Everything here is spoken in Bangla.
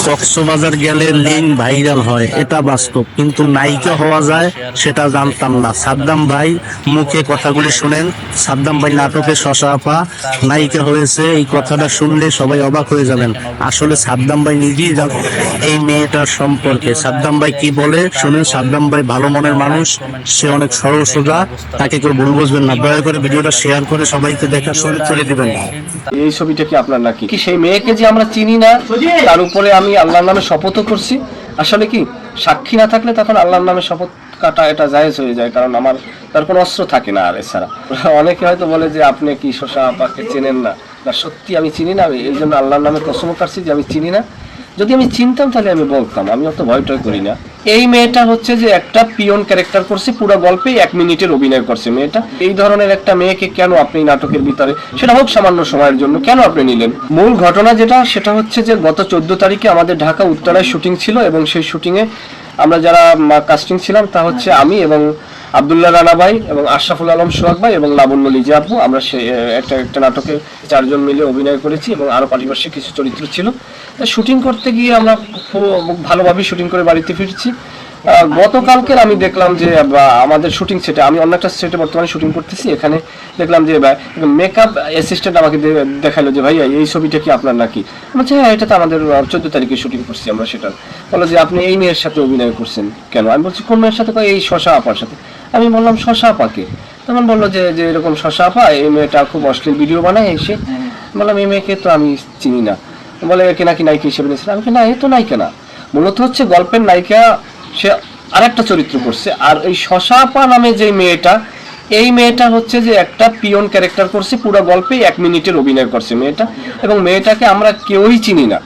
কক্সবাজার গেলে লিঙ্ক ভাইরাল হয়, এটা বাস্তব, কিন্তু নায়িকা হওয়া যায় সেটা জানতাম না। সাদ্দাম ভাই মুখে কথাগুলি শুনেন। সাদ্দাম ভাই নাটকে শশা আপা নায়িকা হয়েছে, এই কথাটা শুনলে সবাই অবাক হয়ে যাবেন। আসলে সাদ্দাম ভাই নিজেই জানেন এই মেয়েটার সম্পর্কে। সাদ্দাম ভাই কি বলে শুনেন। সাদ্দাম ভাই ভালো মনের মানুষ, সে অনেক সরল সোজা, তাকে কেউ ভুল বুঝবেন না। দয়া করে ভিডিওটা শেয়ার করে সবাইকে দেখা চলে দিবেন। এই ছবিটা কি আপনার নাকি? কি সেই মেয়েকে যে আমরা চিনি না, তার উপরে আমি আল্লাহর নামে শপথও করছি। আসলে কি সাক্ষী না থাকলে তখন আল্লাহর নামে শপথ কাটা এটা জায়েজ হয়ে যায়, কারণ আমার তার কোনো অস্ত্র থাকে না। আর এছাড়া অনেকে হয়তো বলে যে আপনি কি শশা আপাকে চেনেন না। না, সত্যি আমি চিনি না। আমি এই জন্য আল্লাহর নামে কসম কাটছি যে আমি চিনি না। যদি আমি চিনতাম তাহলে আমি বলতাম, আমি অত ভয় টয় করি না। এই মেয়েটা হচ্ছে যে একটা পিয়ন ক্যারেক্টার করছে, পুরো গল্পে 1 মিনিটের অভিনয় করছে মেয়েটা। এই ধরনের একটা মেয়েকে কেন আপনি নাটকের ভিতরে, সেটা হোক সামান্য সময়ের জন্য, কেন আপনি নিলেন? মূল ঘটনা সেটা হচ্ছে যে গত 14 তারিখে আমাদের ঢাকা উত্তরায় শুটিং ছিল, এবং সেই শুটিংয়ে আমরা যারা কাস্টিং ছিলাম তা হচ্ছে আমি এবং আব্দুল্লাহ রানা ভাই এবং আশরাফুল আলম সোহাগ ভাই এবং লাবণ্য লিজা আপু। আমরা একটা নাটকে 4 জন মিলে অভিনয় করেছি, এবং আরো পারিপার্শ্বিক কিছু চরিত্র ছিল। শুটিং করতে গিয়ে আমরা খুব ভালোভাবে শুটিং করে বাড়িতে ফিরছি। গতকালকের আমি দেখলাম যে আমাদের শুটিং সেটে, আমি অন্য একটা সেটে বর্তমানে শুটিং করতেছি, এখানে দেখলাম যে মেকআপ অ্যাসিস্ট্যান্ট আমাকে দেখালো যে ভাইয়া এই ছবিটা কি আপনার নাকি? বলছে হ্যাঁ, এটা তো আমাদের 14 তারিখে শুটিং করছি আমরা। সেটা বলো যে আপনি এই মেয়ের সাথে অভিনয় করছেন কেন? আমি বলছি কোন মেয়ের সাথে? এই শশা আপার সাথে। আমি বললাম শশা আপাকে? তখন বললো যে এরকম শশা আপা, এই মেয়েটা খুব অশ্লীল ভিডিও বানায়। এসে বললাম এই মেয়েকে তো আমি চিনি না। বলে একে নাকি নায়িকা হিসেবে নিয়েছিলাম। আমি না, এ তো নায়িকা না, মূলত হচ্ছে গল্পের নায়িকা, সে আরেকটা চরিত্র করছে। আর এই শশা আপা নামে যে মেয়েটা, এই মেয়েটা হচ্ছে যে একটা পিয়ন ক্যারেক্টার করছে, পুরো গল্পে 1 মিনিটের অভিনয় করছে মেয়েটা, এবং মেয়েটাকে আমরা কেউই চিনি না।